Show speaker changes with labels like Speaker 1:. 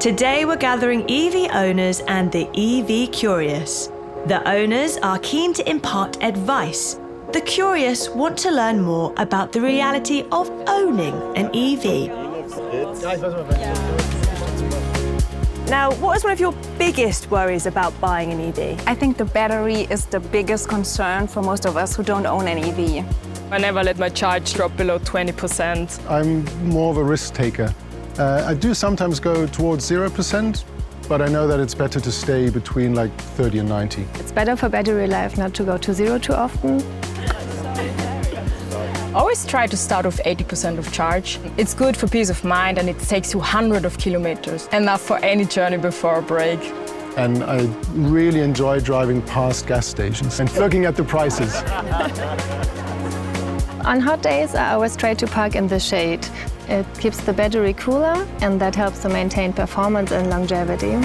Speaker 1: Today we're gathering EV owners and the EV curious. The owners are keen to impart advice. The curious want to learn more about the reality of owning an EV.
Speaker 2: Now, what is one of your biggest worries about buying an EV?
Speaker 3: I think the battery is the biggest concern for most of us who don't own an EV.
Speaker 4: I never let my charge drop below 20%.
Speaker 5: I'm more of a risk taker. I do sometimes go towards 0%, but I know that it's better to stay between like 30 and 90.
Speaker 6: It's better for battery life not to go to zero too often.
Speaker 4: Always try to start with 80% of charge. It's good for peace of mind and it takes you hundreds of kilometers. Enough for any journey before a break.
Speaker 5: And I really enjoy driving past gas stations and looking at the prices.
Speaker 6: On hot days, I always try to park in the shade. It keeps the battery cooler and that helps to maintain performance and longevity.